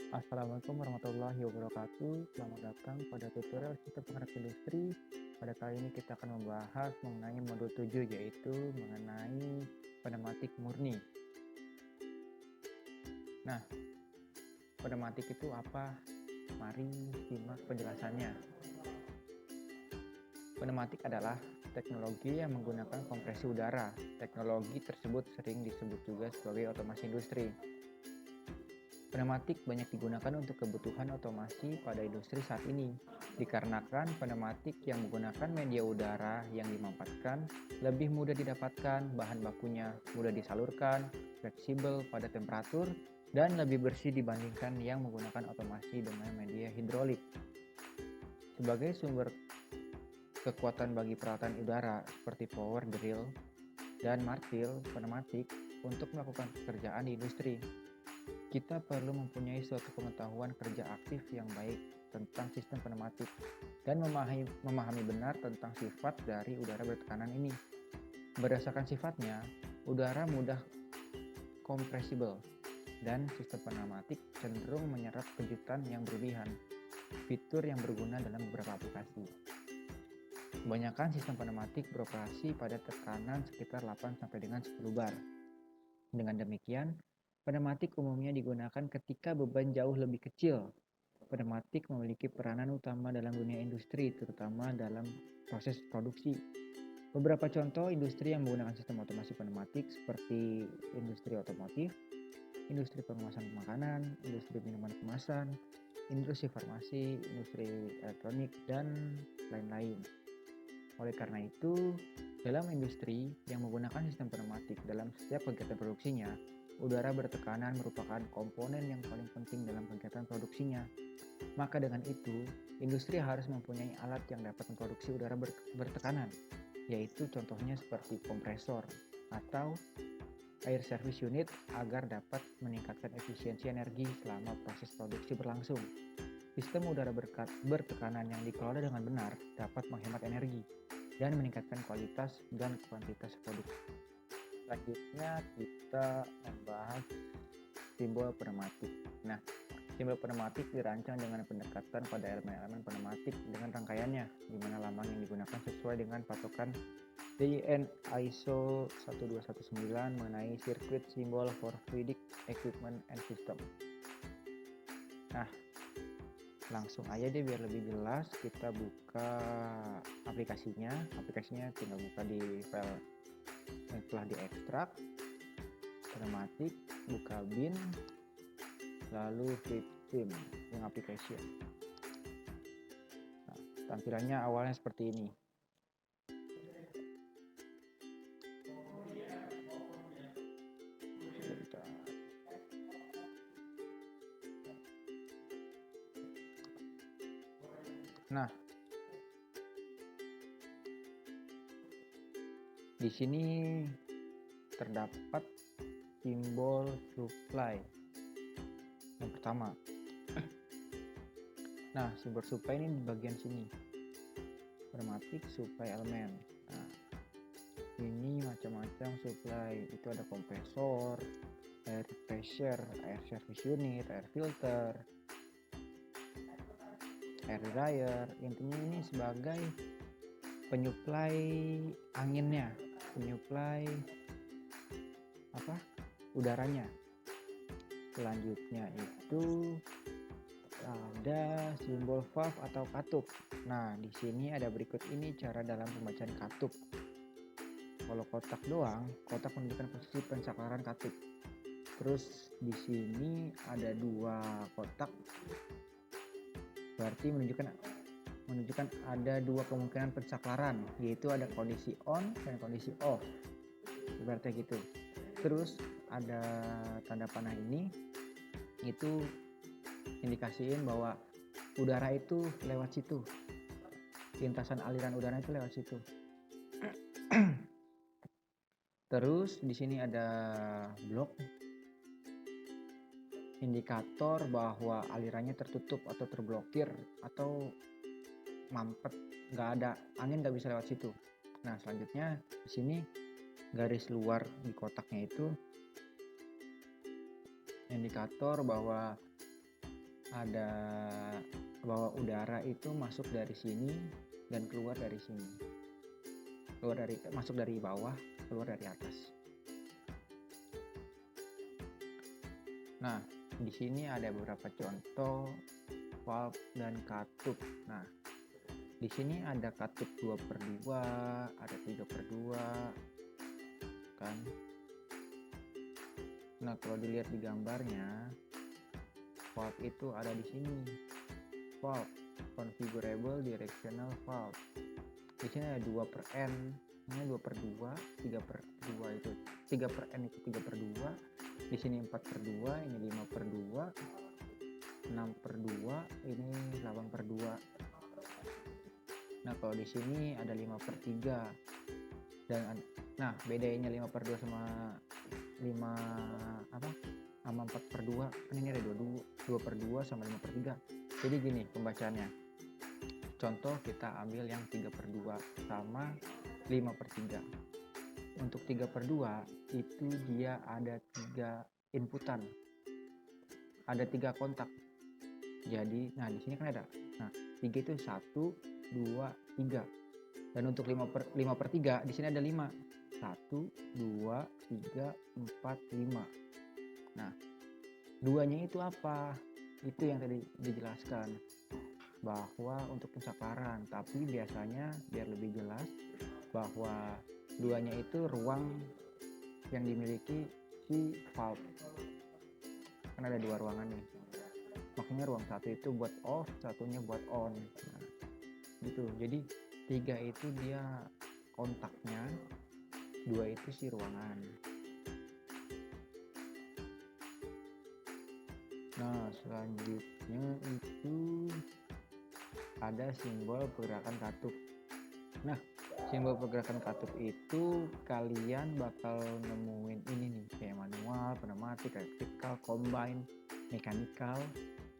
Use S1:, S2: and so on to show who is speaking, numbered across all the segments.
S1: Assalamualaikum warahmatullahi wabarakatuh. Selamat datang pada tutorial sistem pengerak industri. Pada kali ini kita akan membahas mengenai modul 7, yaitu mengenai pneumatik murni. Nah, pneumatik itu apa? Mari simak penjelasannya. Pneumatik adalah teknologi yang menggunakan kompresi udara. Teknologi tersebut sering disebut juga sebagai otomasi industri. Pneumatik banyak digunakan untuk kebutuhan otomasi pada industri saat ini, dikarenakan pneumatik yang menggunakan media udara yang dimanfaatkan lebih mudah didapatkan, bahan bakunya mudah disalurkan, fleksibel pada temperatur, dan lebih bersih dibandingkan yang menggunakan otomasi dengan media hidrolik. Sebagai sumber kekuatan bagi peralatan udara seperti power drill dan martil pneumatik untuk melakukan pekerjaan di industri, kita perlu mempunyai suatu pengetahuan kerja aktif yang baik tentang sistem pneumatik dan memahami benar tentang sifat dari udara bertekanan ini. Berdasarkan sifatnya, udara mudah kompresibel dan sistem pneumatik cenderung menyerap kejutan yang berlebihan, fitur yang berguna dalam beberapa aplikasi. Kebanyakan sistem pneumatik beroperasi pada tekanan sekitar 8 sampai dengan 10 bar. Dengan demikian, pneumatik umumnya digunakan ketika beban jauh lebih kecil. Pneumatik memiliki peranan utama dalam dunia industri, terutama dalam proses produksi. Beberapa contoh industri yang menggunakan sistem otomasi pneumatik seperti industri otomotif, industri pengemasan makanan, industri minuman kemasan, industri farmasi, industri elektronik, dan lain-lain. Oleh karena itu, dalam industri yang menggunakan sistem pneumatik dalam setiap kegiatan produksinya, udara bertekanan merupakan komponen yang paling penting dalam kegiatan produksinya. Maka dengan itu, industri harus mempunyai alat yang dapat memproduksi udara bertekanan, yaitu contohnya seperti kompresor atau air service unit agar dapat meningkatkan efisiensi energi selama proses produksi berlangsung. Sistem udara bertekanan yang dikelola dengan benar dapat menghemat energi dan meningkatkan kualitas dan kuantitas produk. Selanjutnya kita membahas simbol pneumatik. Nah, simbol pneumatik dirancang dengan pendekatan pada elemen-elemen pneumatik dengan rangkaiannya, di mana lambang yang digunakan sesuai dengan patokan DIN ISO 1219 mengenai Circuit Symbol for Fluidic Equipment and System. Nah, langsung aja deh biar lebih jelas, kita buka aplikasinya. Aplikasinya tinggal buka di file yang telah diekstrak, pneumatik, buka bin, lalu Fitsim yang application. Nah, tampilannya awalnya seperti ini. Nah, di sini terdapat simbol supply yang pertama. Nah, sumber supply ini di bagian sini, pneumatik supply element. Nah, ini macam-macam supply, itu ada kompresor, air pressure, air service unit, air filter, air dryer. Intinya ini sebagai penyuplai anginnya, penyuplai udaranya. Selanjutnya itu ada simbol valve atau katup. Nah, di sini ada berikut ini cara dalam pembacaan katup. Kalau kotak doang, kotak menunjukkan posisi pensaklaran katup. Terus di sini ada dua kotak, berarti menunjukkan ada dua kemungkinan pensaklaran, yaitu ada kondisi on dan kondisi off, seperti gitu. Terus ada tanda panah ini, itu indikasiin bahwa udara itu lewat situ, lintasan aliran udara itu lewat situ. Terus di sini ada blok, indikator bahwa alirannya tertutup atau terblokir atau mampet, nggak ada angin, nggak bisa lewat situ. Nah, selanjutnya di sini garis luar di kotaknya itu indikator bahwa ada bahwa udara itu masuk dari sini dan keluar dari sini. Masuk dari bawah, keluar dari atas. Nah, di sini ada beberapa contoh valve dan katup. Nah, di sini ada katup 2/2, ada 3/2, kan? Nah, kalau dilihat di gambarnya, valve itu ada di sini. Valve, configurable directional valve. Di sini ada 2/n, ini 2/2, 3/2 itu 3/n itu 3/2. Di sini 4/2, ini 5/2, 6/2, ini 8/2. Nah, kalau di sini ada 5/3. Dan nah, bedanya 5/2 sama 4/2 kan ini ada 2/2 sama 5/3. Jadi gini pembacaannya. Contoh kita ambil yang 3/2 sama 5/3. Untuk 3/2 itu dia ada 3 inputan, ada 3 kontak. Jadi nah di sini kan ada 3 itu 1, 2, 3. Dan untuk 5/3 di sini ada 5. 1, 2, 3, 4, 5. Nah, 2-nya itu apa? Itu yang tadi dijelaskan bahwa untuk pencakaran, tapi biasanya biar lebih jelas bahwa 2-nya itu ruang yang dimiliki si valve. Kan ada 2 ruangan nih. Makanya ruang 1 itu buat off, satunya buat on. Nah, gitu. Jadi 3 itu dia kontaknya, 2 itu si ruangan. Nah, selanjutnya itu ada simbol pergerakan katup. Nah, simbol pergerakan katup itu kalian bakal nemuin ini nih, kayak manual, pneumatik, elektrikal, combine, mekanikal.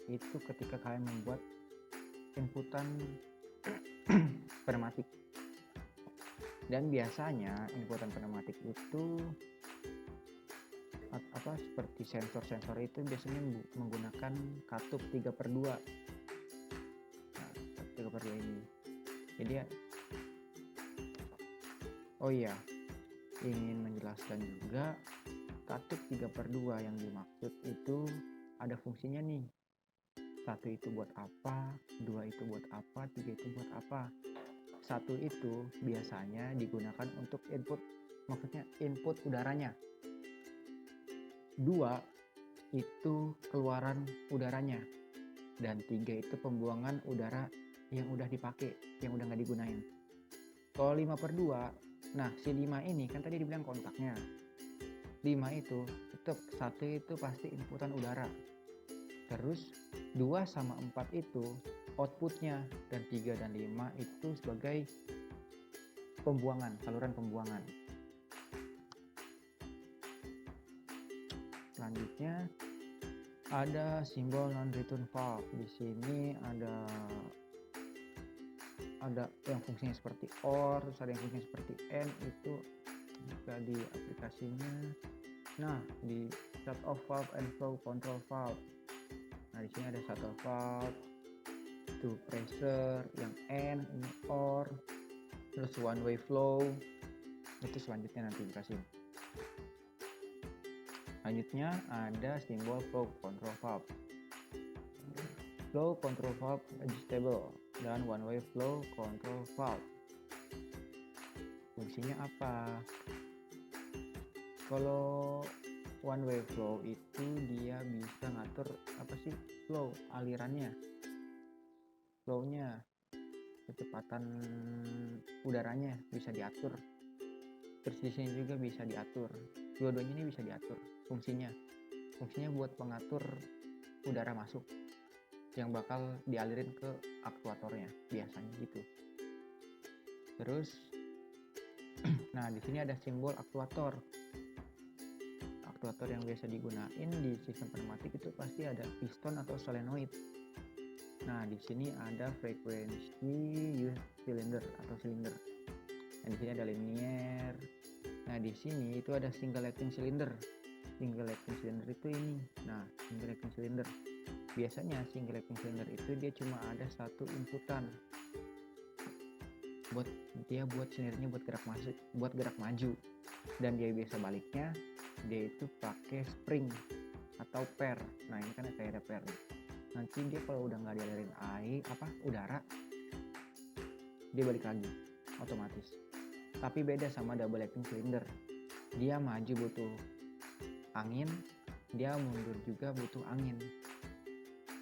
S1: Itu ketika kalian membuat inputan pneumatik. Dan biasanya inputan pneumatik itu seperti sensor-sensor itu biasanya menggunakan katup 3/2. Nah, 3/2 ini. Jadi oh iya, ingin menjelaskan juga katup 3/2 yang dimaksud itu ada fungsinya nih. 1 itu buat apa, 2 itu buat apa, 3 itu buat apa. 1 itu biasanya digunakan untuk input, maksudnya input udaranya. 2 itu keluaran udaranya. Dan 3 itu pembuangan udara yang udah dipakai, yang udah nggak digunain. Kalau 5/2, nah si 5 ini kan tadi dibilang kontaknya. 5 itu 1 itu pasti inputan udara. Terus 2 sama 4 itu outputnya, dan 3 dan 5 itu sebagai pembuangan, saluran pembuangan. Selanjutnya ada simbol non-return valve. Di sini ada yang fungsinya seperti OR, terus ada yang fungsinya seperti N, itu jika di aplikasinya. Nah, di shut off valve and flow control valve. Nah, di sini ada shut off valve, itu pressure, yang N ini OR, terus one way flow. Itu selanjutnya nanti dikasih. Selanjutnya ada simbol flow control valve. Flow control valve adjustable dan one way flow control valve. Fungsinya apa? Kalau one way flow itu dia bisa ngatur flow, alirannya, flownya, kecepatan udaranya bisa diatur. Terus di sini juga bisa diatur. Dua-duanya ini bisa diatur fungsinya buat pengatur udara masuk yang bakal dialirin ke aktuatornya, biasanya gitu. Terus nah di sini ada simbol aktuator. Aktuator yang biasa digunain di sistem pneumatik itu pasti ada piston atau solenoid. Nah di sini ada frekuensi use cylinder atau silinder. Nah di sini ada linear. Nah di sini itu ada single acting cylinder. single acting cylinder itu ini. Nah, single acting cylinder. Biasanya single acting cylinder itu dia cuma ada satu inputan. Buat sendirnya buat gerak maju. Dan dia biasa baliknya dia itu pakai spring atau per. Nah, ini kan kayak ada per. Nanti dia kalau udah nggak dialirin udara, dia balik lagi otomatis. Tapi beda sama double acting cylinder. Dia maju butuh angin, dia mundur juga butuh angin.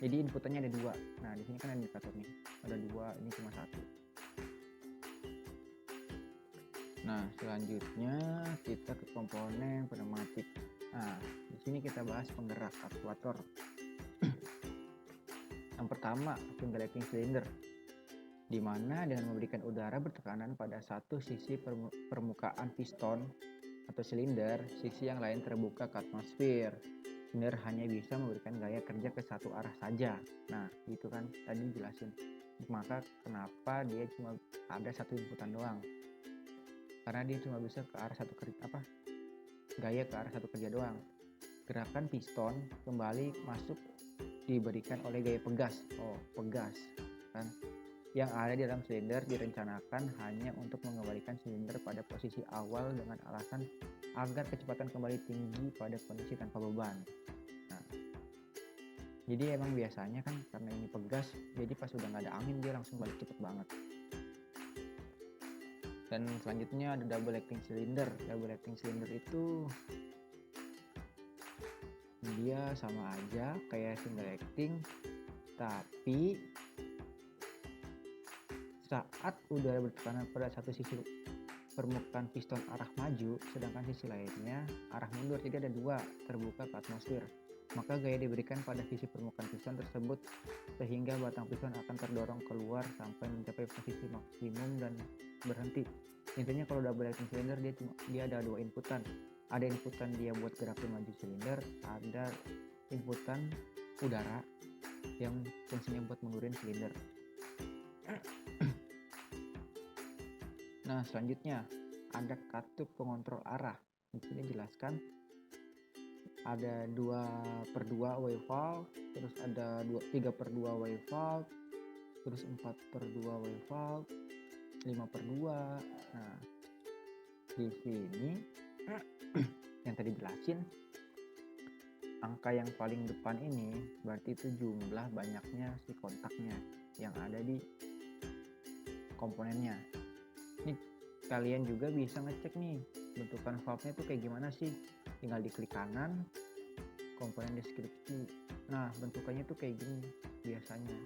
S1: Jadi inputannya ada dua. Nah, di sini kan ada indikatornya. Ada dua, ini cuma satu. Nah, selanjutnya kita ke komponen pneumatik. Nah, di sini kita bahas penggerak aktuator. Yang pertama, single acting cylinder, di mana dengan memberikan udara bertekanan pada satu sisi permukaan piston atau silinder, sisi yang lain terbuka ke atmosfer. Silinder hanya bisa memberikan gaya kerja ke satu arah saja. Nah, itu kan tadi jelasin. Maka kenapa dia cuma ada satu inputan doang? Karena dia cuma bisa ke arah gaya ke arah satu kerja doang. Gerakan piston kembali masuk diberikan oleh gaya pegas. Pegas kan. Yang ada di dalam silinder direncanakan hanya untuk mengembalikan silinder pada posisi awal dengan alasan agar kecepatan kembali tinggi pada kondisi tanpa beban. Nah, jadi emang biasanya kan karena ini pegas, jadi pas udah nggak ada angin dia langsung balik cepet banget. Dan selanjutnya ada double acting cylinder. Double acting cylinder itu dia sama aja kayak single acting, tapi saat udara bertekanan pada satu sisi permukaan piston arah maju, sedangkan sisi lainnya arah mundur. Jadi ada dua, terbuka ke atmosfer. Maka gaya diberikan pada sisi permukaan piston tersebut sehingga batang piston akan terdorong keluar sampai mencapai posisi maksimum dan berhenti. Intinya kalau double acting cylinder dia ada dua inputan. Ada inputan dia buat gerakin maju silinder, ada inputan udara yang fungsinya buat mundurin silinder. Nah, selanjutnya ada katup pengontrol arah. Di sini jelaskan ada 2/2 wave valve, terus ada 3/2 wave valve, terus 4/2 wave valve, 5/2. Nah, di sini yang tadi jelasin, angka yang paling depan ini berarti itu jumlah banyaknya si kontaknya yang ada di komponennya. Ini kalian juga bisa ngecek nih bentukan valve-nya tuh kayak gimana sih. Tinggal diklik kanan, komponen deskripsi. Nah, bentukannya tuh kayak gini biasanya.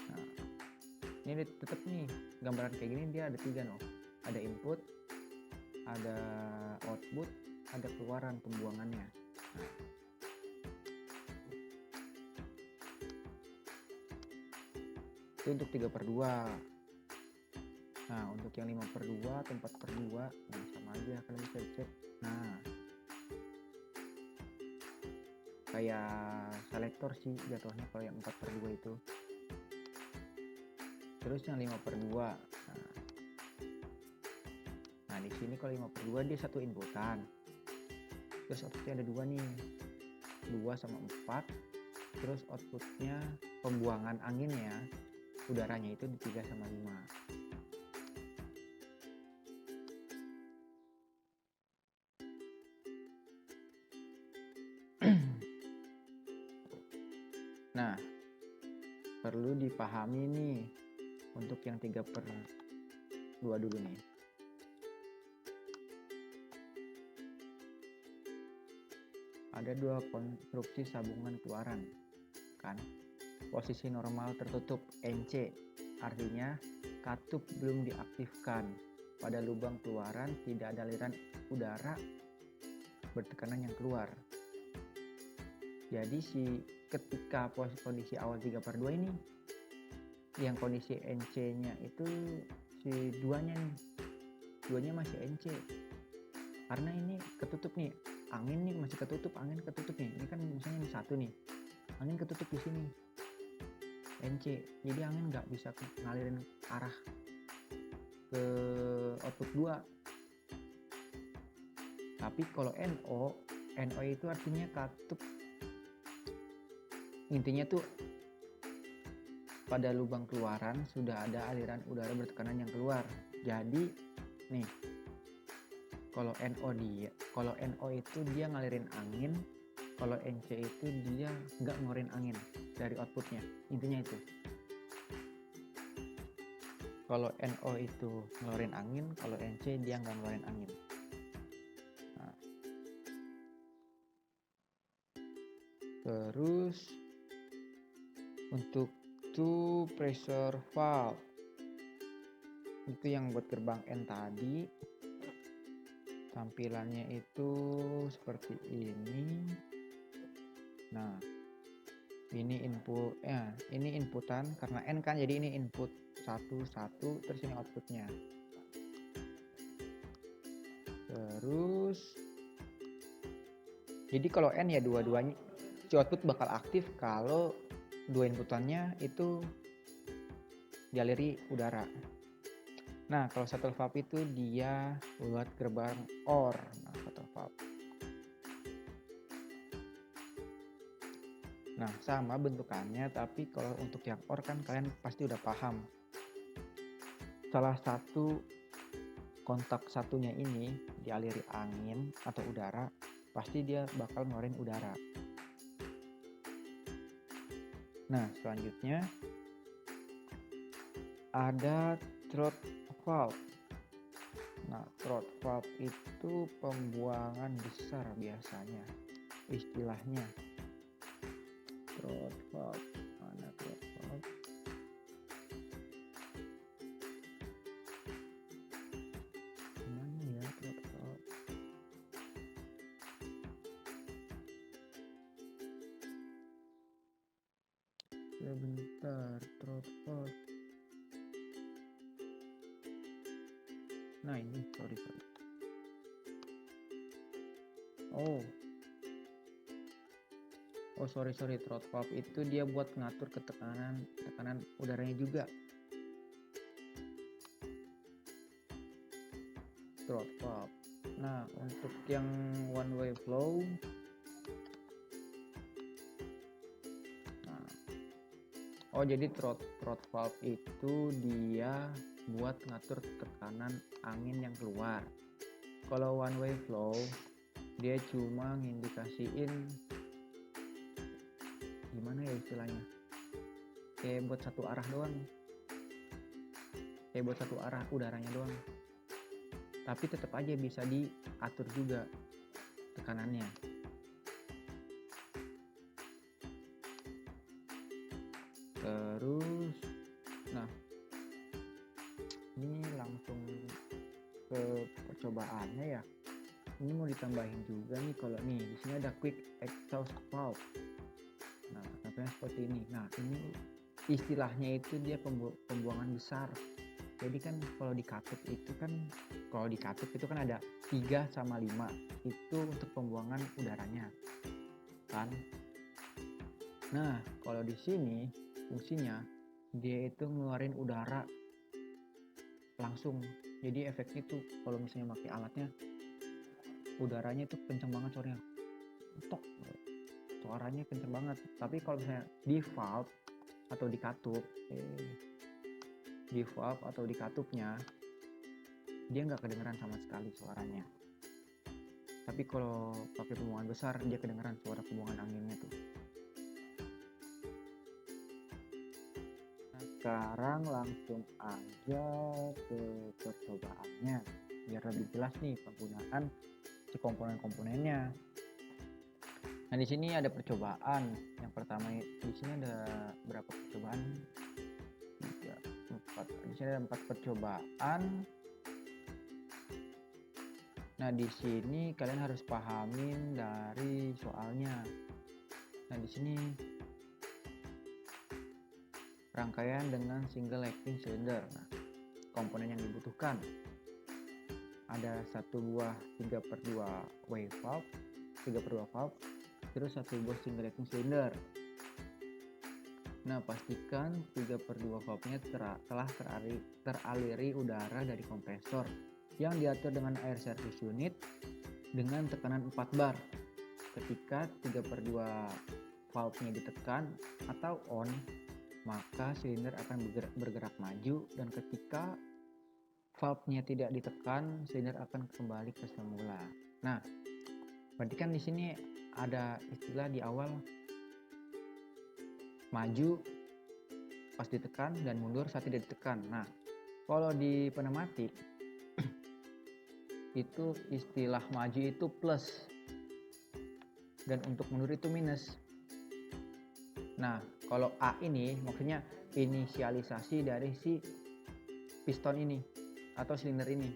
S1: Nah, ini tetap nih gambaran kayak gini dia ada 3 loh. Ada input, ada output, ada keluaran pembuangannya. Nah, itu untuk 3/2. Nah, untuk yang 5/2 atau 4/2, nah sama aja kalian bisa cek. Nah, kayak selektor sih jatuhnya kalau yang 4/2 itu. Terus yang 5/2. Nah, di sini kalau 5/2 dia satu inputan. Terus outputnya ada 2 nih. 2 sama 4. Terus outputnya pembuangan anginnya, udaranya itu di 3 sama 5. Nah, perlu dipahami nih untuk yang 3/2 dulu nih. Ada 2 konstruksi sabungan keluaran kan. Posisi normal tertutup NC, artinya katup belum diaktifkan. Pada lubang keluaran tidak ada aliran udara bertekanan yang keluar. Jadi ketika kondisi awal 3/2 ini, yang kondisi NC-nya itu si 2-nya nih. 2-nya masih NC. Karena ini ketutup nih, angin nih masih ketutup, angin ketutup nih. Ini kan misalnya ini 1 nih. Angin ketutup di sini. NC. Jadi angin nggak bisa ngalirin arah ke output 2. Tapi kalau NO itu artinya katup. Intinya tuh pada lubang keluaran sudah ada aliran udara bertekanan yang keluar. Jadi nih, kalau NO itu dia ngalirin angin, kalau NC itu dia nggak ngeluarin angin dari outputnya. Intinya itu. Kalau NO itu ngeluarin angin, kalau NC dia nggak ngeluarin angin. Nah. Terus untuk two pressure valve itu yang buat gerbang N tadi, tampilannya itu seperti ini. Nah, ini inputan karena N kan, jadi ini input 1 terus ini outputnya. Terus jadi kalau N ya dua-duanya si output bakal aktif kalau dua inputannya itu dialiri udara. Nah, kalau shuttle valve itu dia buat gerbang OR. Nah, shuttle valve. Nah, sama bentukannya, tapi kalau untuk yang OR kan kalian pasti udah paham. Salah satu kontak satunya ini dialiri angin atau udara, pasti dia bakal ngeluarin udara. Nah, selanjutnya ada throat valve. Nah, throat valve itu pembuangan besar biasanya istilahnya. Throat valve, mana throat valve? Mana ya throat valve? Sebentar, throat valve. Nah, ini sorry. Sorry, throat valve itu dia buat ngatur tekanan udaranya juga. Throat valve. Nah, untuk yang one way flow, jadi throat valve itu dia buat ngatur tekanan angin yang keluar. Kalau one way flow dia cuma ngindikasiin gimana ya istilahnya, kayak buat satu arah doang, kayak buat satu arah udaranya doang, tapi tetap aja bisa diatur juga tekanannya. Terus nah, ini langsung ke percobaannya ya. Ini mau ditambahin juga nih, kalau nih di sini ada quick exhaust valve. Nah, tampilnya seperti ini. Nah, ini istilahnya itu dia pembuangan besar. Jadi kan kalau di katup itu kan ada 3/5 itu untuk pembuangan udaranya kan. Nah, kalau di sini fungsinya dia itu ngeluarin udara langsung. Jadi efeknya tuh kalau misalnya pakai alatnya, udaranya itu kenceng banget suaranya. Suaranya kenceng banget. Tapi kalau misalnya di valve atau di katupnya dia nggak kedengeran sama sekali suaranya. Tapi kalau pakai pembuangan besar dia kedengeran suara pembuangan anginnya tuh. Nah, sekarang langsung aja ke percobaannya biar lebih jelas nih penggunaan si komponen-komponennya. Nah, di sini ada percobaan. Yang pertama di sini ada berapa percobaan? 3, 4. Di sini ada 4 percobaan. Nah, di sini kalian harus pahamin dari soalnya. Nah, di sini rangkaian dengan single acting cylinder. Nah, komponen yang dibutuhkan ada 1 buah 3/2 wave valve, 3/2 valve, terus 1 buah single acting cylinder. Nah, pastikan 3/2 valve-nya telah teraliri udara dari kompresor yang diatur dengan air service unit dengan tekanan 4 bar. Ketika 3/2 valve-nya ditekan atau on, maka silinder akan bergerak maju, dan ketika valve-nya tidak ditekan, silinder akan kembali ke semula. Nah, berarti kan di sini ada istilah di awal maju pas ditekan dan mundur saat tidak ditekan. Nah, kalau di pneumatik itu istilah maju itu plus dan untuk mundur itu minus. Nah, kalau A ini maksudnya inisialisasi dari si piston ini atau silinder ini.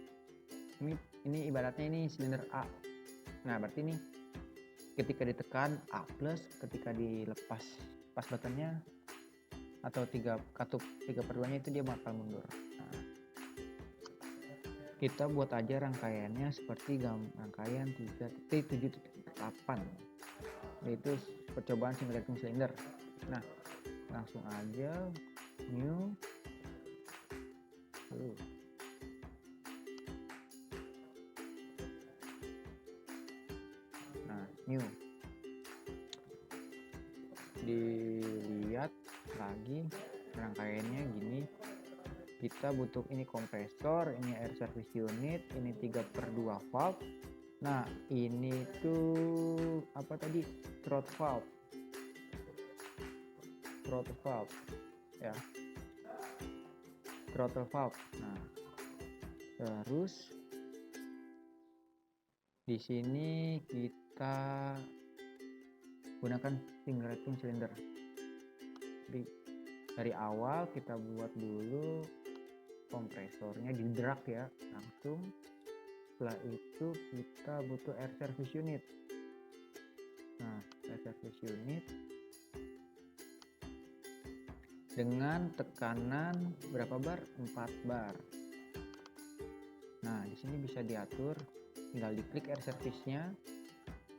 S1: Ini ibaratnya ini silinder A. Nah, berarti ini ketika ditekan A plus, ketika dilepas pas buttonnya atau katup 3/2-nya itu dia bakal mundur. Nah, kita buat aja rangkaiannya seperti rangkaian 3.7.8, yaitu percobaan single rating silinder. Nah, langsung aja new new dilihat lagi rangkaiannya gini. Kita butuh ini kompresor, ini air service unit, ini 3/2 valve. Nah, ini tuh apa tadi, throttle valve ya, throttle valve. Nah, terus di sini kita gunakan single rating cylinder. Jadi dari awal kita buat dulu kompresornya di drag ya langsung. Setelah itu kita butuh air service unit. Nah, air service unit dengan tekanan berapa bar? 4 bar. Nah, di sini bisa diatur, tinggal diklik air service-nya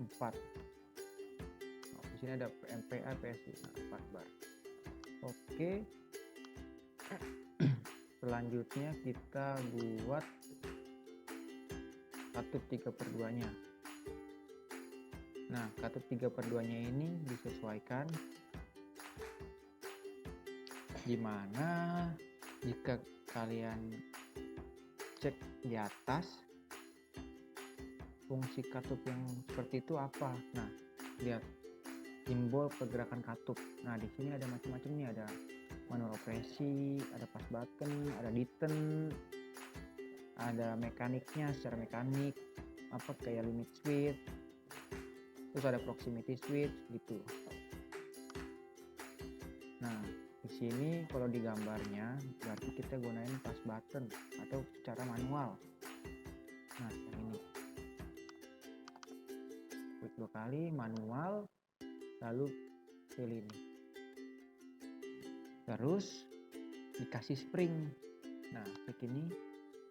S1: 4. Nah, di sini ada MPA, PSI, nah, 4 bar. Oke. Selanjutnya kita buat katup 3/2-nya. Nah, katup 3/2-nya ini disesuaikan dimana jika kalian cek di atas fungsi katup yang seperti itu apa. Nah, lihat simbol pergerakan katup. Nah, di sini ada macam-macam nih, ada manual operasi, ada push button, ada detent, ada mekaniknya secara mekanik, apa kayak limit switch, terus ada proximity switch gitu. Nah, di sini kalau di gambarnya berarti kita gunain push button atau secara manual. Nah, yang ini klik 2 kali manual, lalu pilih ini, terus dikasih spring. Nah, klik ini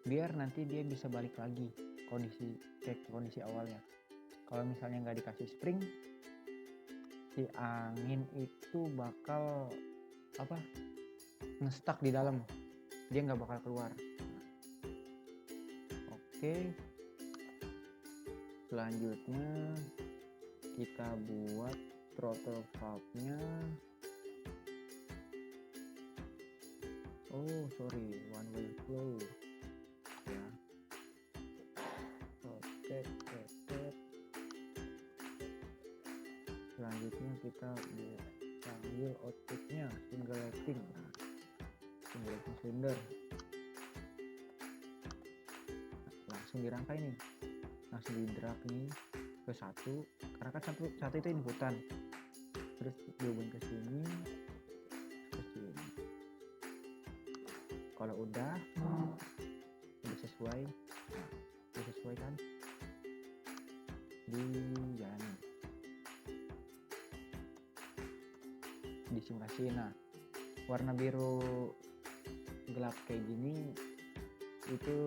S1: biar nanti dia bisa balik lagi kondisi awalnya. Kalau misalnya nggak dikasih spring, si angin itu bakal ngestak di dalam, dia nggak bakal keluar. Oke, selanjutnya kita buat throttle valve-nya. Oh sorry, one way flow ya. Oke. Selanjutnya kita ambil outputnya single rating. Nah, single rating cylinder. Langsung dirangkai nih, langsung di drag nih ke satu, karena kan satu itu inputan, terus dihubung ke sini. Kalau udah sesuai, nah, disesuaikan dijalani, disimulasi. Nah, warna biru gelap kayak gini itu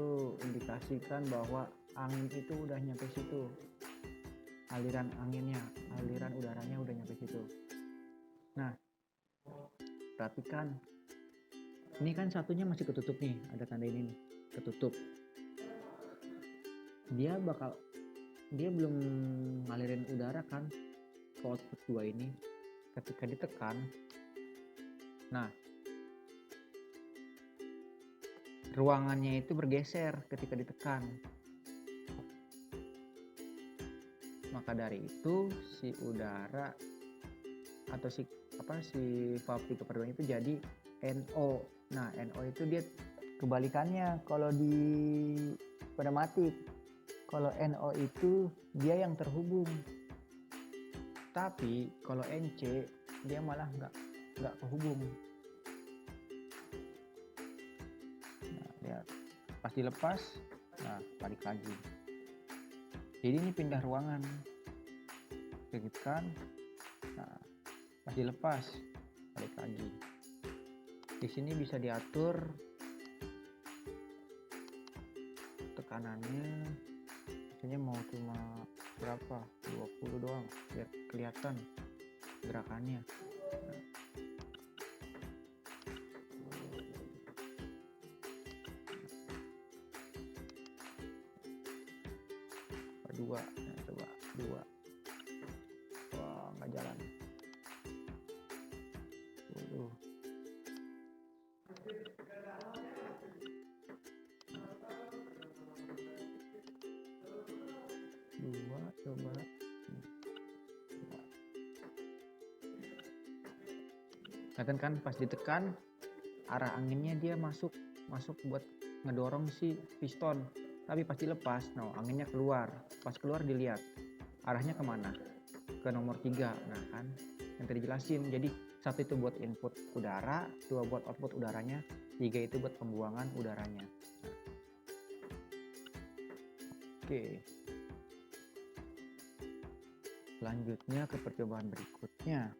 S1: indikasikan bahwa angin itu udah nyampe situ, aliran udaranya udah nyampe situ. Nah, perhatikan ini kan satunya masih ketutup nih, ada tanda ini nih, ketutup. Dia bakal dia belum ngalirin udara kan ke output 2 ini. Ketika ditekan, nah ruangannya itu bergeser ketika ditekan. Maka dari itu si udara atau si valve 3/2 itu jadi NO. Nah, NO itu dia kebalikannya kalau di pneumatik. Kalau NO itu dia yang terhubung. Tapi kalau NC dia malah nggak kehubung. Nah, lihat pas dilepas, nah balik lagi. Jadi ini pindah ruangan, begitu kan? Nah, pas dilepas balik lagi. Di sini bisa diatur tekanannya, misalnya mau cuma berapa, 20 doang biar kelihatan gerakannya. Nah, dua, nah, coba 2. Wah, nggak jalan. 10. Dua, coba. Kelihatan kan pas ditekan arah anginnya dia masuk buat ngedorong si piston. Tapi pas dilepas, no, anginnya keluar. Pas keluar dilihat arahnya kemana? Ke nomor 3. Nah kan yang tadi jelasin. Jadi 1 itu buat input udara, 2 buat output udaranya, 3 itu buat pembuangan udaranya. Nah. Oke. Selanjutnya ke percobaan berikutnya.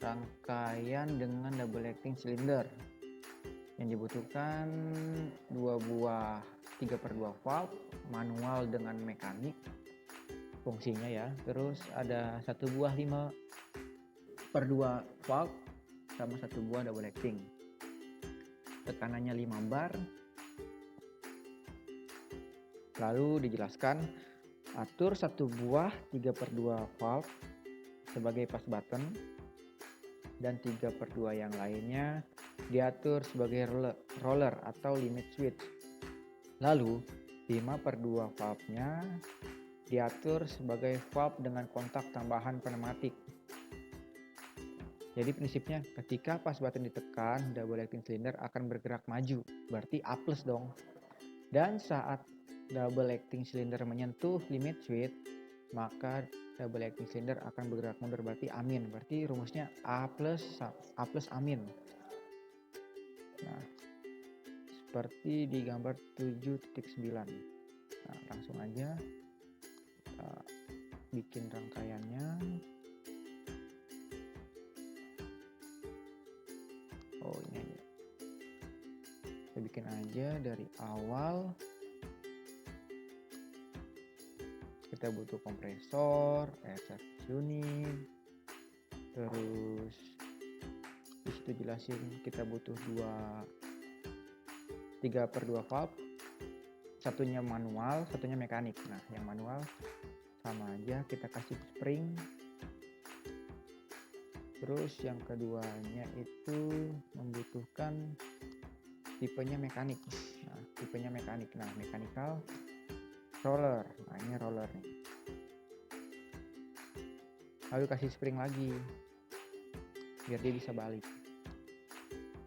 S1: Rangkaian dengan double acting cylinder. Yang dibutuhkan 2 buah 3/2 valve manual dengan mekanik fungsinya ya. Terus ada 1 buah 5/2 valve sama 1 buah double acting. Tekanannya 5 bar. Lalu dijelaskan atur 1 buah 3/2 valve sebagai push button dan 3/2 yang lainnya diatur sebagai roller atau limit switch. Lalu 5/2 valve-nya diatur sebagai valve dengan kontak tambahan pneumatik. Jadi prinsipnya ketika push button ditekan, double acting cylinder akan bergerak maju, berarti A+ dong. Dan saat double acting cylinder menyentuh limit switch, maka double acting cylinder akan bergerak mundur, berarti amin. Berarti rumusnya A plus amin. Nah, seperti di gambar 7.9. Nah, langsung aja kita bikin rangkaiannya. Oh, ini aja. Kita bikin aja dari awal. Kita butuh kompresor, air service unit, terus disitu jelasin kita butuh 3/2 valve, satunya manual, satunya mekanik. Nah, yang manual sama aja kita kasih spring. Terus yang keduanya itu membutuhkan tipenya mekanik. Nah, tipenya mekanik. Nah, mechanical roller. Nah, ini roller nih. Lalu kasih spring lagi biar dia bisa balik.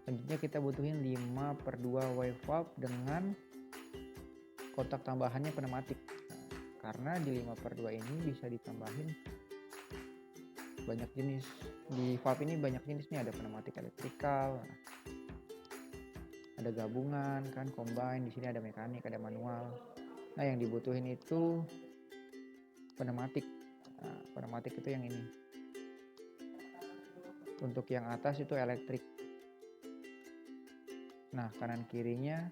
S1: Selanjutnya kita butuhin 5/2 wave valve dengan kontak tambahannya pneumatik. Nah, karena di 5/2 ini bisa ditambahin banyak jenis. Di valve ini banyak jenis nih, ada pneumatik elektrikal, ada gabungan kan, combine. Di sini ada mekanik, ada manual. Nah, yang dibutuhin itu pneumatik. Nah, pneumatik itu yang ini. Untuk yang atas itu elektrik. Nah, kanan kirinya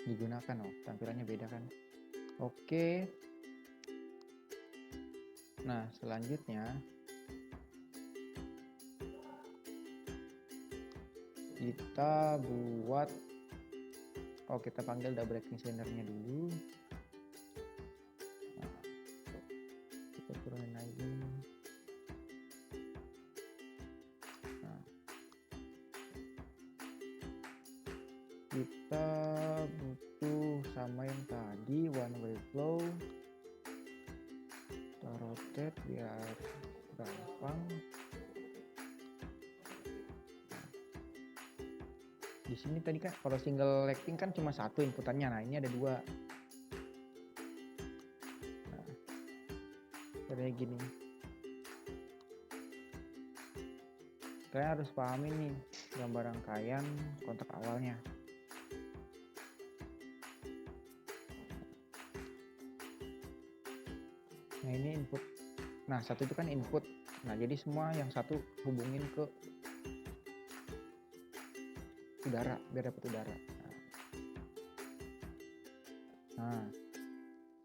S1: digunakan. Oh, tampilannya beda kan. Oke. Nah, selanjutnya kita buat Oh, kita panggil double acting cylindernya dulu. Nah, kita turunin lagi. Nah, kita butuh sama yang tadi, one way flow. Kita rotate biar gampang. Di sini tadi kan kalau single acting kan cuma satu inputannya, nah ini ada dua. Nah, kayak gini. Kalian harus pahami nih gambar rangkaian kontak awalnya. Nah ini input. Nah satu itu kan input. Nah jadi semua yang satu hubungin ke udara biar dapat udara. Nah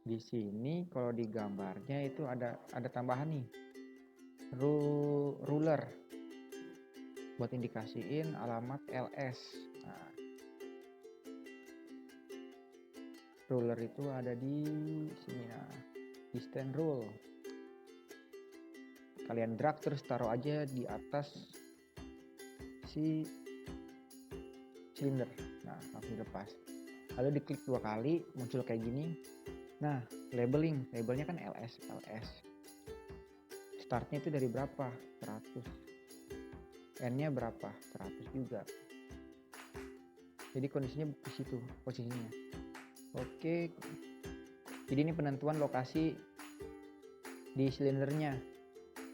S1: di sini kalau di gambarnya itu ada tambahan nih, ruler buat indikasiin alamat LS. Nah, ruler itu ada di sini, nah distance rule. Kalian drag terus taruh aja di atas si silinder. Nah langsung lepas, lalu diklik 2 kali muncul kayak gini. Nah labelnya kan LS. Startnya itu dari berapa? 100. N nya berapa? 100 juga. Jadi kondisinya di situ posisinya. Oke, jadi ini penentuan lokasi di silindernya.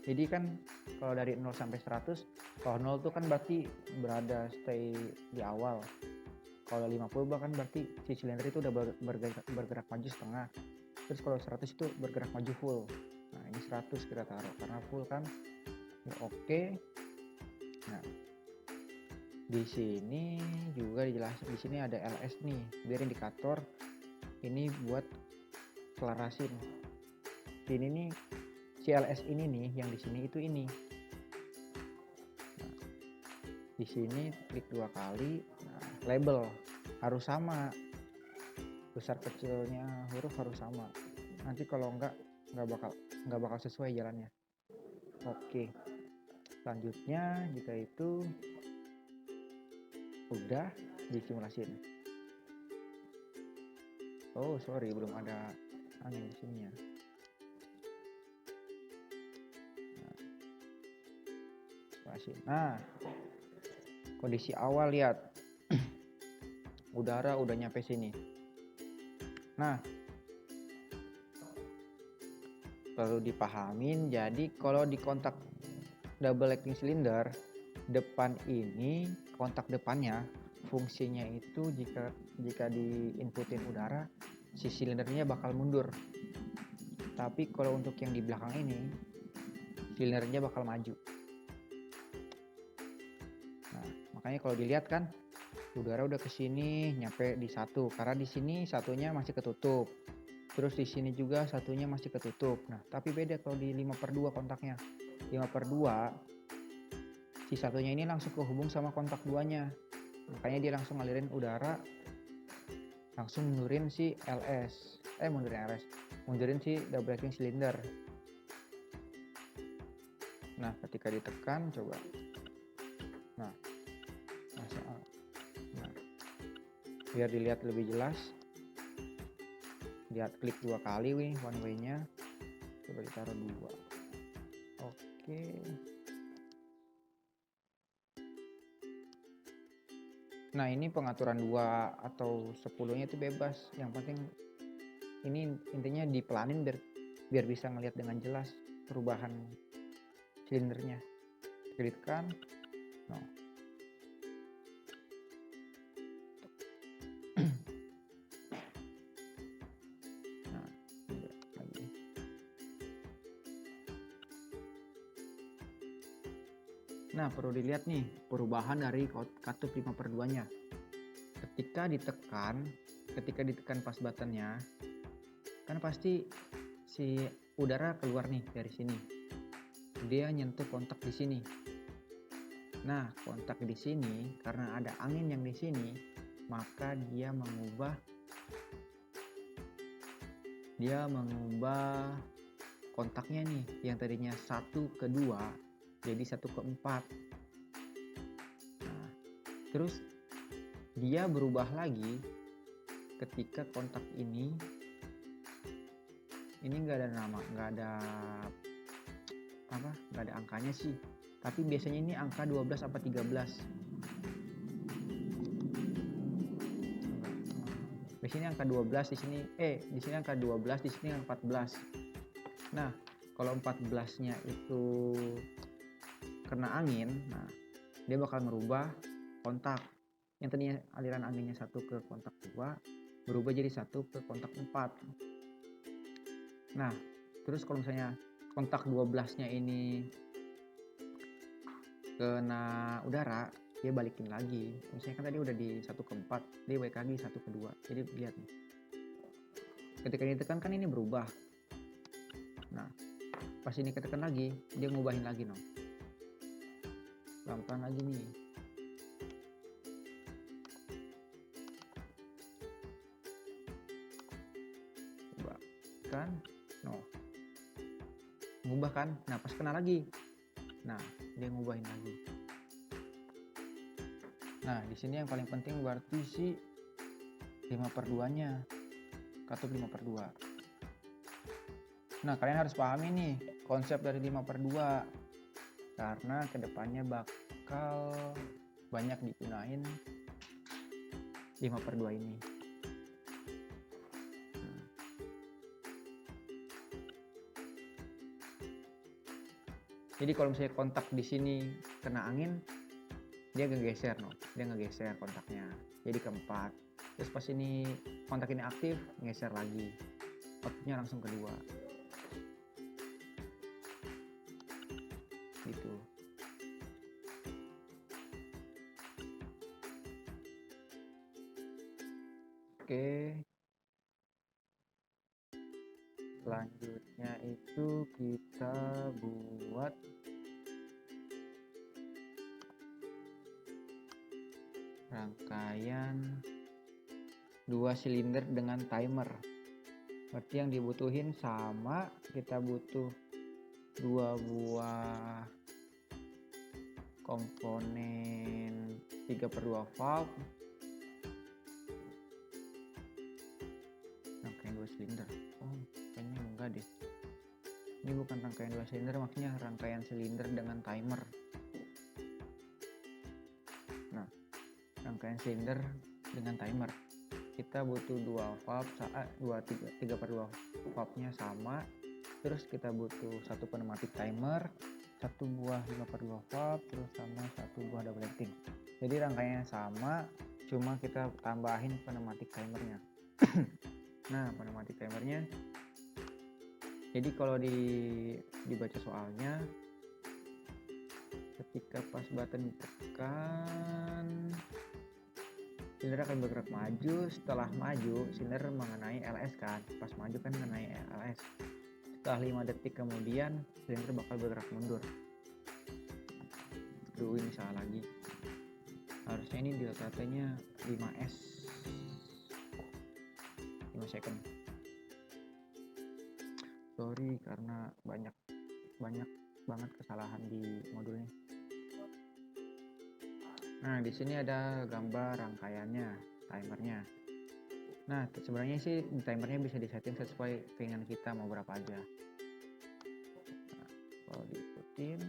S1: Jadi kan kalau dari 0 sampai 100, kalau 0 tuh kan berarti berada stay di awal. Kalau 50 bahkan berarti si silinder itu udah bergerak maju setengah. Terus kalau 100 itu bergerak maju full. Nah ini 100 kita taruh karena full kan. Ya, oke. Nah di sini juga dijelasin, di sini ada LS nih biar indikator ini buat selarasin. Ini nih si LS ini nih yang di sini itu ini. Nah, di sini klik 2 kali. Nah, label harus sama, besar kecilnya huruf harus sama. Nanti kalau nggak bakal sesuai jalannya. Oke, selanjutnya jika itu udah disimulasiin. Oh sorry, belum ada angin di sininya. Nah kondisi awal lihat udara udah nyampe sini. Nah perlu dipahamin, jadi kalau di kontak double acting cylinder depan ini, kontak depannya fungsinya itu jika diinputin udara si silindernya bakal mundur. Tapi kalau untuk yang di belakang ini silindernya bakal maju. Nah makanya kalau dilihat kan udara udah kesini nyampe di 1, karena di sini satunya masih ketutup. Terus di sini juga satunya masih ketutup. Nah tapi beda kalau di 5/2 kontaknya. 5/2 si satunya ini langsung kehubung sama kontak 2-nya. Makanya dia langsung ngalirin udara, langsung mundurin si LS. Mundurin si double acting cylinder. Nah ketika ditekan coba. Nah biar dilihat lebih jelas, lihat klik 2 kali one way nya, coba ditaruh 2. Oke. Nah ini pengaturan 2 atau 10-nya itu bebas, yang penting ini intinya dipelanin biar bisa ngelihat dengan jelas perubahan silindernya. Ditekan, no. Nah perlu dilihat nih perubahan dari katup 5/2-nya. Ketika ditekan pas buttonnya kan pasti si udara keluar nih dari sini, dia nyentuh kontak di sini. Nah kontak di sini karena ada angin yang di sini, maka dia mengubah kontaknya nih, yang tadinya 1 ke 2 jadi 1 ke 4. Nah, terus dia berubah lagi ketika kontak ini nggak ada nama, nggak ada angkanya sih, tapi biasanya ini angka 12 apa 13. Di sini angka 12, di sini angka 12, di sini angka 14. Nah, kalau 14-nya itu kena angin, nah dia bakal merubah kontak. Yang tadinya aliran anginnya 1 ke kontak 2 berubah jadi 1 ke kontak 4. Nah, terus kalau misalnya kontak 12-nya ini kena udara, dia balikin lagi. Misalnya kan tadi udah di 1 ke 4, dia balik lagi 1 ke 2. Jadi lihat nih, ketika ditekan kan ini berubah. Nah, pas ini ketekan lagi, dia ngubahin lagi no. Pelan-pelan lagi nih. Coba kan, no. Ngubah kan, nah pas kena lagi, nah dia ngubahin lagi. Nah, di sini yang paling penting berarti si 5/2 nya, katup 5/2. Nah, kalian harus pahami nih konsep dari 5/2 karena kedepannya bakal banyak digunain 5/2 ini. Jadi kalau misalnya kontak di sini kena angin, dia ngegeser no, dia ngegeser kontaknya jadi ke 4. Terus pas ini kontak ini aktif, ngeser lagi, outputnya langsung ke 2 gitu. Oke, selanjutnya itu kita buat rangkaian 2 silinder dengan timer. Berarti yang dibutuhin sama, kita butuh 2 buah komponen 3/2 valve, rangkaian 2 silinder. Oh, kayaknya enggak deh. Ini bukan rangkaian 2 silinder, maksudnya rangkaian silinder dengan timer. Nah, rangkaian silinder dengan timer. Kita butuh 2 valve, 3/2 valve-nya sama. Terus kita butuh 1 pneumatic timer, 1 buah 5/2 valve, terus sama 1 buah double acting. Jadi rangkaiannya sama, cuma kita tambahin pneumatic timernya. Nah, pneumatic timernya, jadi kalau dibaca soalnya, ketika pas button ditekan, silinder akan bergerak maju. Setelah maju, silinder mengenai LS kan, pas maju kan mengenai LS. Setelah 5 detik kemudian, silinder bakal bergerak mundur. Duh, ini salah lagi. Harusnya ini delta-nya 5S, 5 second. Sorry karena banyak banget kesalahan di modulnya. Nah, di sini ada gambar rangkaiannya, timernya. Nah, sebenarnya sih timernya bisa disetting sesuai keinginan kita mau berapa aja. Nah, kalau diikutin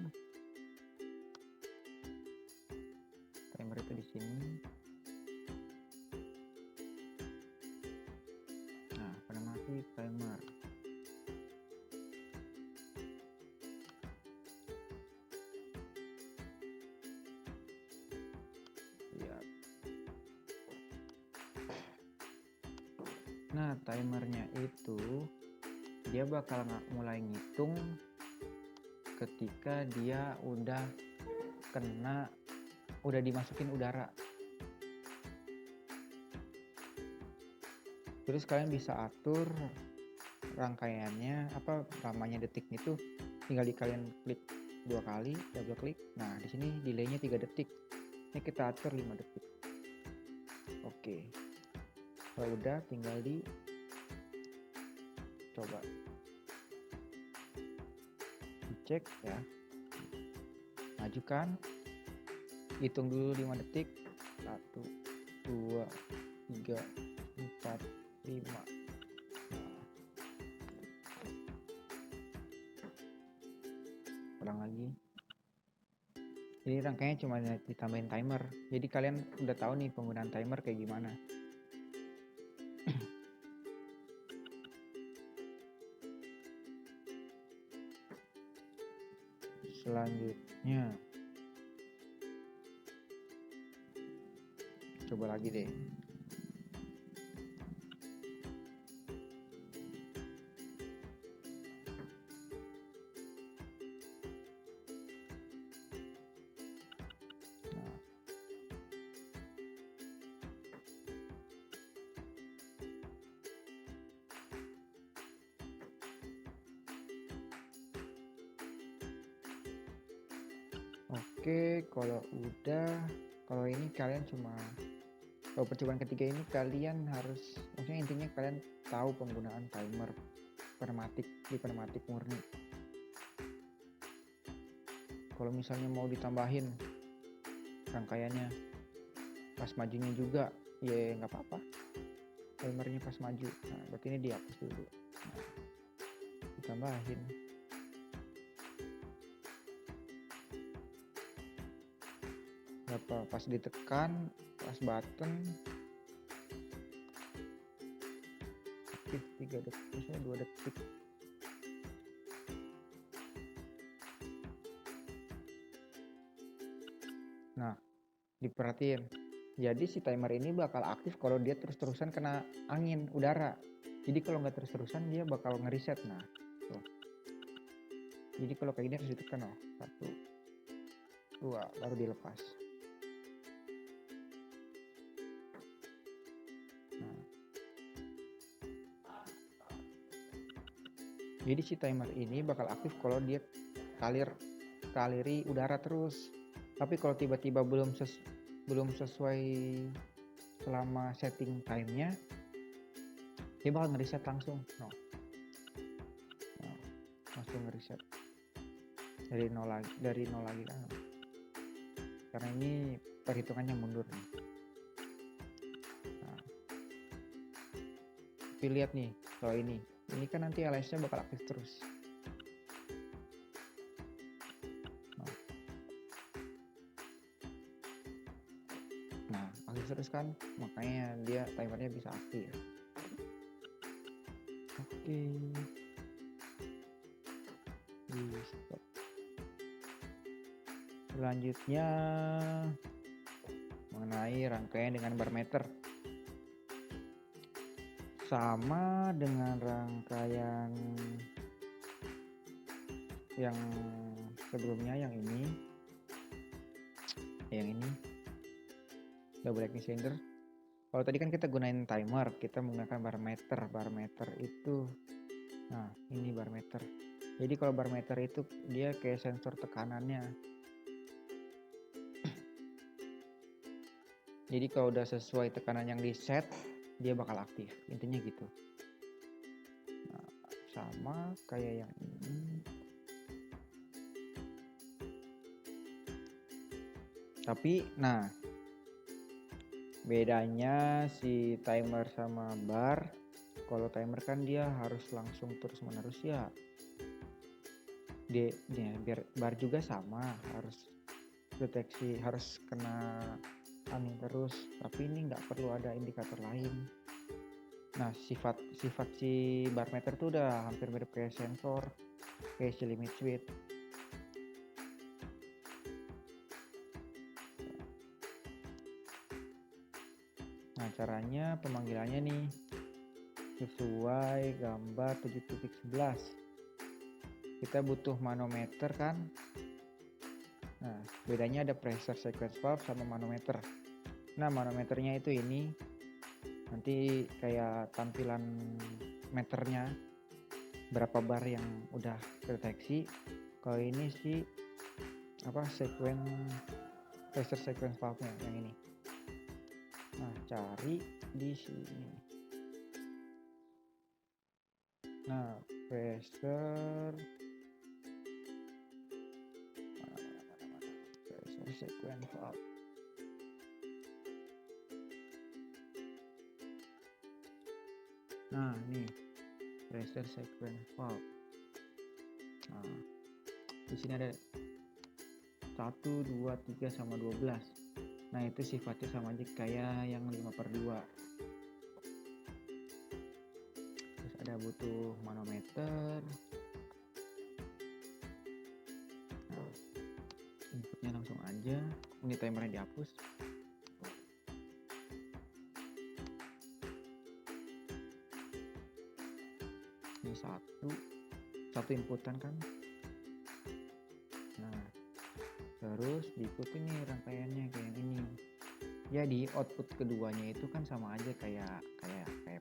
S1: timer itu di sini. Nah, pneumatic timer. Nah, timernya itu dia bakal mulai ngitung ketika dia udah dimasukin udara. Terus kalian bisa atur rangkaiannya, lamanya detik itu tinggal kalian klik 2 kali, double klik. Nah, di sini delaynya 3 detik. Ini kita atur 5 detik. Oke, kalau udah tinggal coba dicek ya, majukan, hitung dulu 5 detik, 1, 2, 3, 4, 5. Ulang lagi. Ini rangkaiannya cuma ditambahin timer, jadi kalian udah tahu nih penggunaan timer kayak gimana. Selanjutnya coba lagi deh. Oke, kalau ini kalian kalau percobaan ketiga ini kalian harus, maksudnya intinya kalian tahu penggunaan timer di pneumatik murni. Kalau misalnya mau ditambahin rangkaiannya pas majunya juga, ya nggak apa-apa. Timernya pas maju, nah berarti ini dihapus dulu. Nah, ditambahin. Pas ditekan, pas button aktif 3 detik, misalnya 2 detik. Nah, diperhatiin, jadi si timer ini bakal aktif kalau dia terus-terusan kena angin udara. Jadi kalau nggak terus-terusan dia bakal ngereset. Nah tuh. Jadi kalau kayak gini harus ditekan, 1, 2 baru dilepas. Nah, jadi si timer ini bakal aktif kalau dia kaliri udara terus. Tapi kalau tiba-tiba belum sesuai selama setting time-nya, dia bakal ngereset langsung. Langsung ngereset dari nol lagi kan, karena ini perhitungannya mundur nih. Nah, tapi lihat nih, kalau ini kan nanti LS-nya bakal aktif terus. Nah, aktif terus kan, makanya dia timernya bisa aktif. Oke. Stop. Selanjutnya mengenai rangkaian dengan bar meter. Sama dengan rangkaian yang sebelumnya, yang ini double acting cylinder. Kalau tadi kan kita gunain timer, kita menggunakan bar meter itu, nah ini bar meter. Jadi kalau bar meter itu dia kayak sensor tekanannya. Jadi kalau udah sesuai tekanan yang di set, dia bakal aktif, intinya gitu. Nah, sama kayak yang ini. Tapi nah, bedanya si timer sama bar, kalau timer kan dia harus langsung terus menerus ya. Biar bar juga sama, harus deteksi, harus kena angin terus, tapi ini nggak perlu ada indikator lain. Nah, sifat si bar meter tuh udah hampir mirip kayak sensor, kayak si limit switch. Nah, caranya pemanggilannya nih sesuai gambar 7.11. Kita butuh manometer kan. Nah, bedanya ada pressure sequence valve sama manometer. Nah, manometernya itu ini, nanti kayak tampilan meternya berapa bar yang udah terdeteksi. Kalau ini sih pressure sequence valve-nya yang ini. Nah, cari di sini. Nah, pressure pressure sequence valve. Nah, nih pressure sequence valve. Nah, di sini ada 1, 2, 3 sama 12. Nah, itu sifatnya sama aja kayak yang 5/2. Terus ada butuh manometer. Nah, inputnya langsung aja. Ini timernya dihapus. Ini satu inputan kan. Nah, terus diikuti nih rangkaiannya kayak ini. Jadi output keduanya itu kan sama aja kayak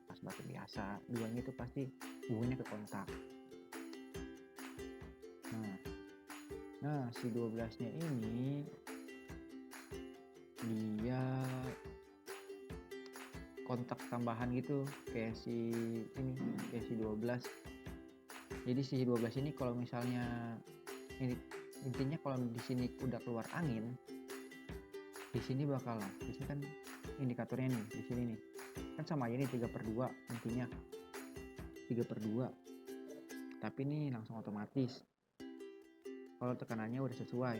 S1: pas batu biasa. Duanya itu pasti hubungannya ke kontak. Nah, si 12-nya ini dia kontak tambahan gitu kayak si 12. Jadi si 12 ini kalau misalnya intinya kalau di sini udah keluar angin, di sini bakal di sini kan indikatornya nih, di sini nih. Kan sama aja nih 3/2 intinya. 3/2. Tapi ini langsung otomatis. Kalau tekanannya udah sesuai.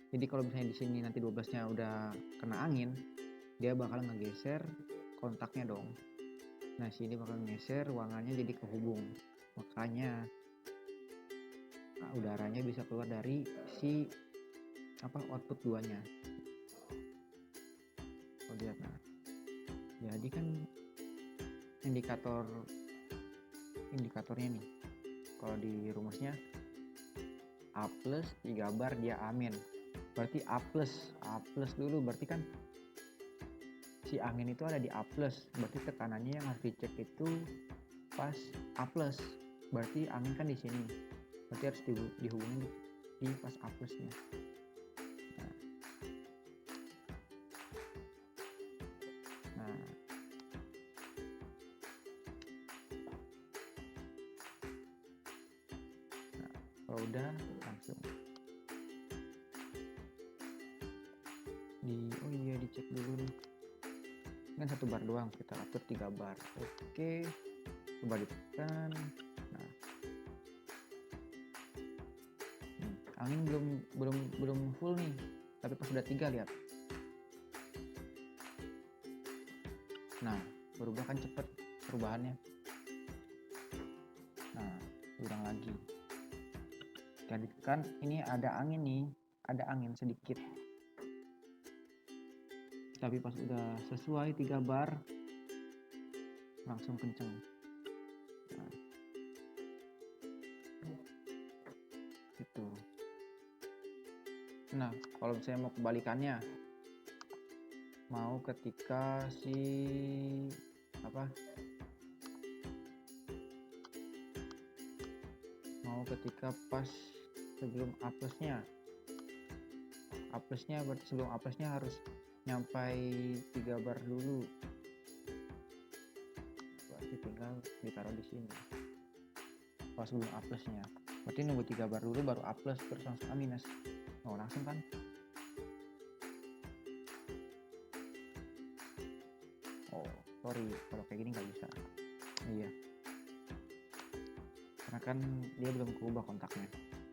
S1: Jadi kalau misalnya di sini nanti 12-nya udah kena angin, dia bakal ngegeser kontaknya dong. Nah, sini bakal ngeser ruangannya jadi kehubung. Makanya udaranya bisa keluar dari si output 2-nya. Oh, lihat. Nah, jadi kan indikatornya nih, kalau di rumusnya A plus 3 bar dia amin, berarti A plus dulu, berarti kan si angin itu ada di A plus, berarti tekanannya yang harus dicek itu pas A plus, berarti angin kan di sini, berarti harus dihubungin di pas A plusnya. Nah, kalau udah langsung dicek dulu nih. Kan 1 bar doang, kita atur 3 bar. Oke, coba ditekan. Nah, angin belum full nih, tapi pas sudah 3 lihat. Nah, berubah kan cepet perubahannya. Nah, ulang lagi. Jadi kan ini ada angin nih, ada angin sedikit. Tapi pas udah sesuai 3 bar langsung kenceng. Nah, gitu. Nah, kalau saya mau kebalikannya, mau ketika ketika pas sebelum A plusnya berarti sebelum A plusnya harus nyampai 3 bar dulu, berarti tinggal ditaruh di sini pas sebelum A plusnya, berarti nunggu 3 bar dulu baru A plus terus langsung A minus. Langsung kan. Sorry kalau kayak gini nggak bisa. Iya, karena kan dia belum keubah kontaknya,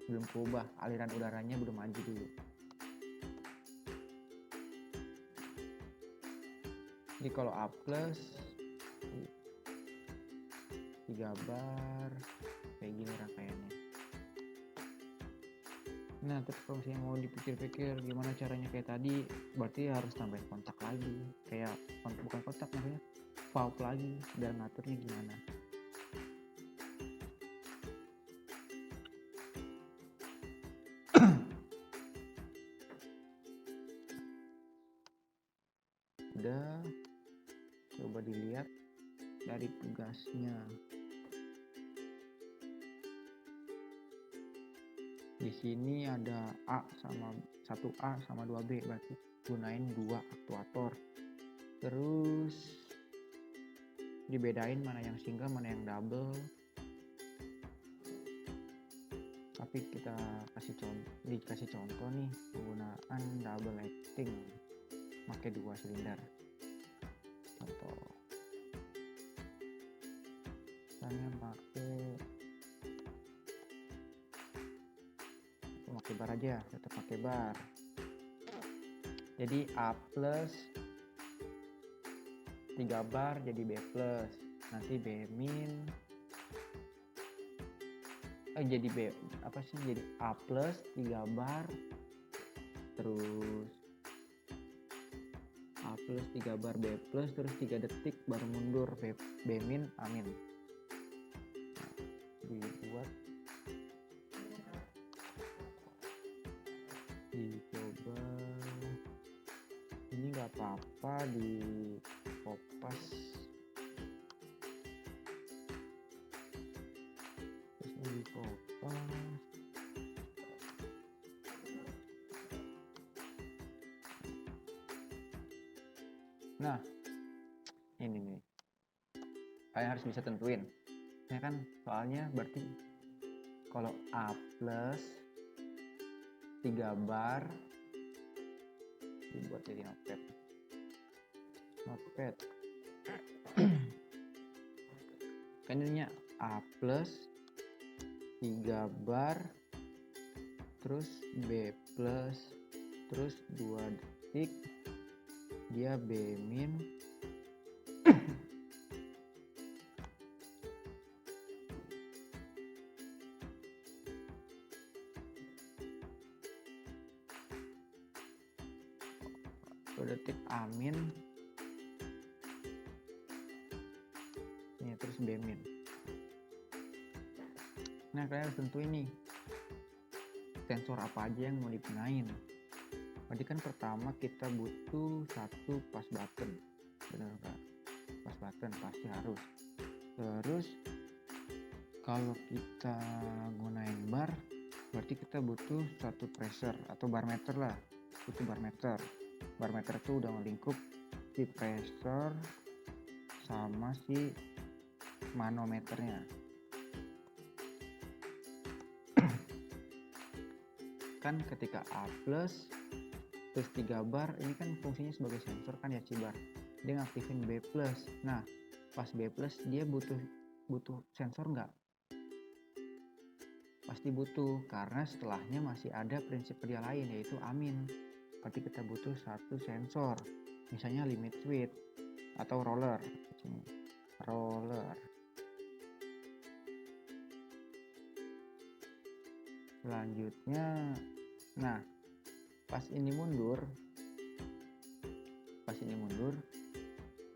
S1: belum keubah, aliran udaranya belum maju dulu. Jadi kalau A plus 3 bar kayak gini rangkaiannya. Nah, terus kalau misalnya mau dipikir-pikir gimana caranya kayak tadi, berarti harus tambahin kontak lagi, kayak bukan kontak, maksudnya valve lagi, biar ngaturnya gimana. Udah, coba dilihat dari tugasnya. Di sini ada A sama 1A sama 2B, berarti gunain 2 aktuator. Terus dibedain mana yang single mana yang double, tapi kita dikasih contoh nih penggunaan double acting pakai 2 silinder. Contoh misalnya pakai bar aja, tetap pakai bar. Jadi A plus 3 bar jadi B plus, nanti B min jadi B apa sih, jadi A plus 3 bar terus A plus 3 bar B plus terus 3 detik baru mundur B min A min. Dibuat dicoba ini nggak apa-apa di kopas terus di kopas. Nah ini nih kalian harus bisa tentuin ya kan, soalnya berarti kalau A plus 3 bar dibuat jadi notepad kan ininya A plus 3 bar terus B plus terus 2 detik dia B min detik amin nih terus B min. Nah kalian harus tentuin nih sensor apa aja yang mau digunain. Berarti kan pertama kita butuh satu pas button, benar nggak? Pas button pasti harus. Terus kalau kita gunain bar berarti kita butuh satu pressure atau bar meter lah, butuh bar meter. Bar meter itu udah ngelingkup si pressure sama si manometernya. Kan ketika A plus terus 3 bar ini kan fungsinya sebagai sensor kan ya si bar, dia ngaktifin B plus. Nah pas B plus dia butuh sensor nggak? Pasti butuh, karena setelahnya masih ada prinsip kerja lain yaitu amin. Berarti kita butuh satu sensor, misalnya limit switch atau roller. Selanjutnya, nah pas ini mundur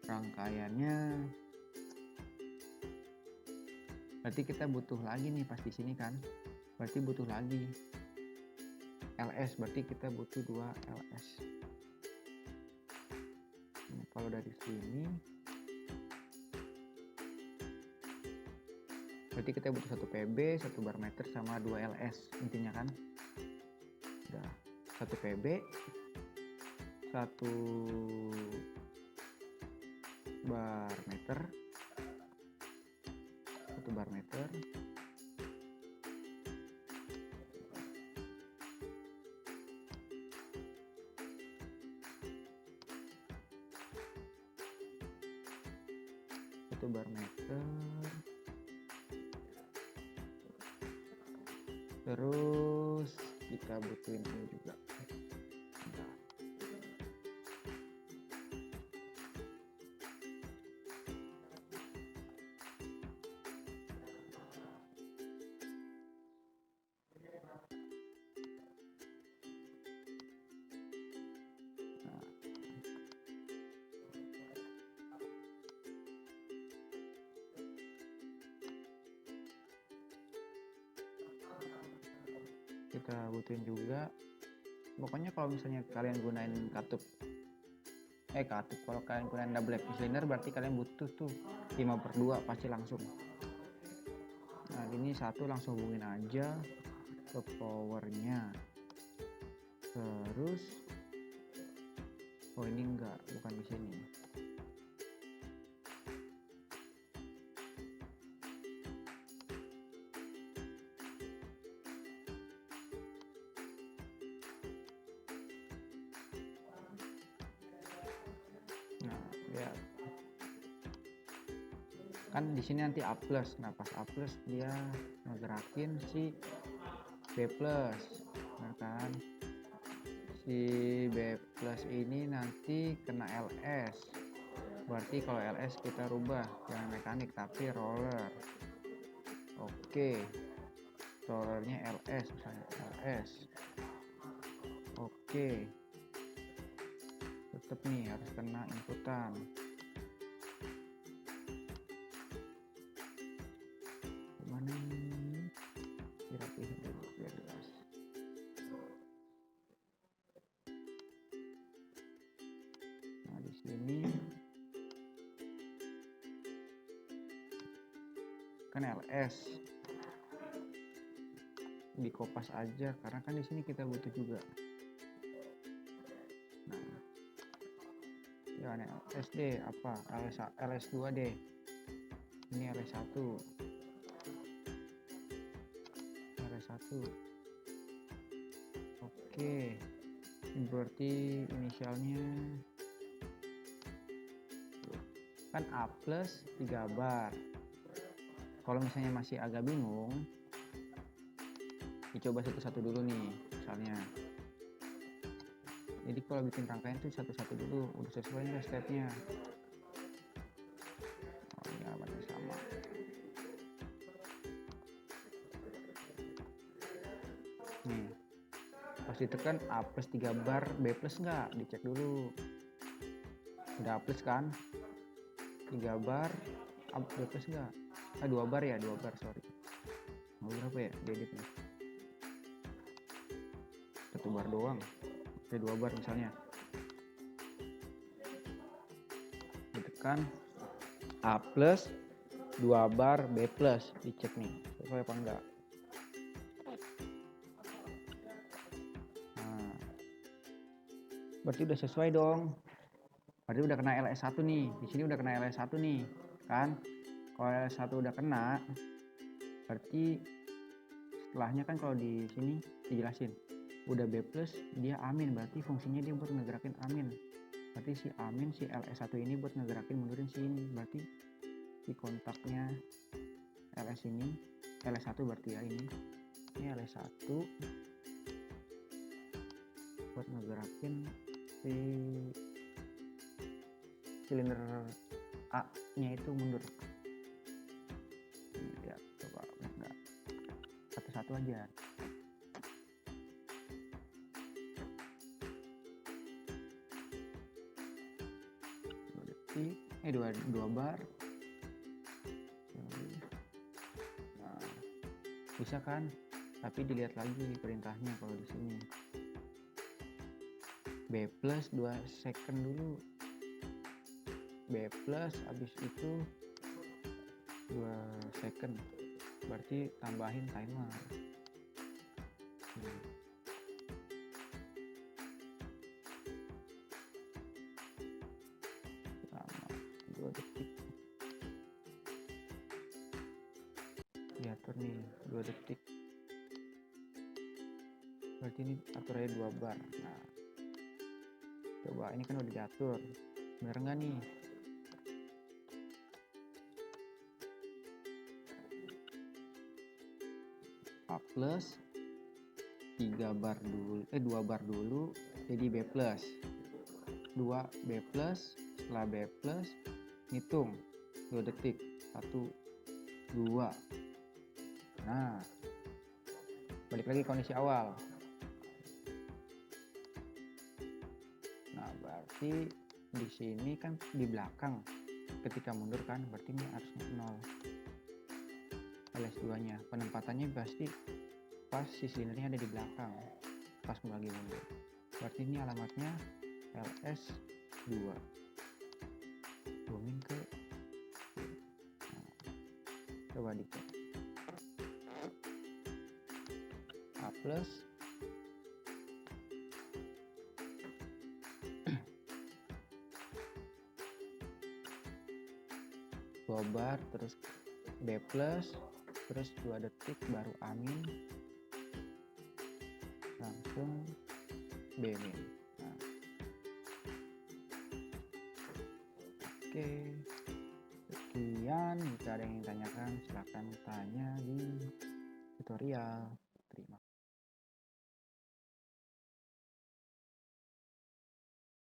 S1: rangkaiannya, berarti kita butuh lagi nih pas di sini kan, berarti butuh lagi LS, berarti kita butuh 2 LS. Nah, kalau dari sini berarti kita butuh 1 PB, 1 bar meter sama 2 LS intinya kan. Udah 1 PB, 1 bar meter, 1 bar meter, terus kita butuhin ini juga. Kita butuhin juga, pokoknya kalau misalnya kalian gunain kalau kalian gunain double acting cylinder berarti kalian butuh tuh 5/2 pasti langsung. Nah ini satu langsung hubungin aja ke powernya. Terus ini bukan di sini, Kan di sini nanti A plus. Nah pas A plus dia ngegerakin si B plus, nah kan si B plus ini nanti kena LS. Berarti kalau LS kita rubah jangan mekanik tapi roller. Oke, rollernya LS misalnya LS. Oke, tetap nih harus kena inputan. Mana nih? Dirapihin dulu biar jelas. Nah di sini kan LS dikopas aja karena kan di sini kita butuh juga. Nah, ya SD apa LS2 deh. Ini LS1. LS1. Oke. Ini berarti inisialnya kan A plus 3 bar. Kalau misalnya masih agak bingung, dicoba satu-satu dulu nih misalnya. Jadi kalau bikin rangkaian tuh satu-satu dulu, udah sesuai nggak stepnya. Oh ya berarti sama. Nih pas ditekan A plus 3 bar B plus nggak, dicek dulu. Udah A plus kan, 3 bar A B plus nggak, 2 bar ya, 2 bar sorry. Mau berapa ya diedit nih, 1 bar doang. Oke 2 bar misalnya, ditekan A plus 2 bar B plus, dicek nih sesuai apa enggak. Nah berarti udah sesuai dong, berarti udah kena LS1 nih. Di sini udah kena LS1 nih kan. Kalau LS1 udah kena, berarti setelahnya kan kalau di sini dijelasin udah B plus dia amin, berarti fungsinya dia buat ngegerakin amin. Berarti si amin si LS1 ini buat ngegerakin mundurin si ini. Berarti si kontaknya LS ini LS1 berarti ya, ini LS1 buat ngegerakin si silinder A nya itu mundur. Ya coba enggak, satu-satu aja. Dua bar. Nah, bisa kan, tapi dilihat lagi perintahnya. Kalau di sini B plus 2 second dulu, B plus habis itu 2 second, berarti tambahin timer. Lama 2 detik diatur nih, 2 detik berarti ini aturannya 2 bar. Nah coba ini kan udah diatur, bener nggak nih? A plus 3 bar dulu, 2 bar dulu jadi B plus 2 B plus. Setelah B plus hitung 2 detik, 1 2. Nah balik lagi kondisi awal. Nah berarti di sini kan di belakang ketika mundur kan, berarti ini harusnya 0 LS2 nya. Penempatannya pasti pas si silindernya ada di belakang pas lagi mundur, berarti ini alamatnya LS2. Zooming ke coba dicek A plus 2 bar, terus B plus, terus 2 detik baru amin, langsung B min. Nah. Oke, sekian. Sekian, jika ada yang ingin tanyakan, silakan tanya di tutorial.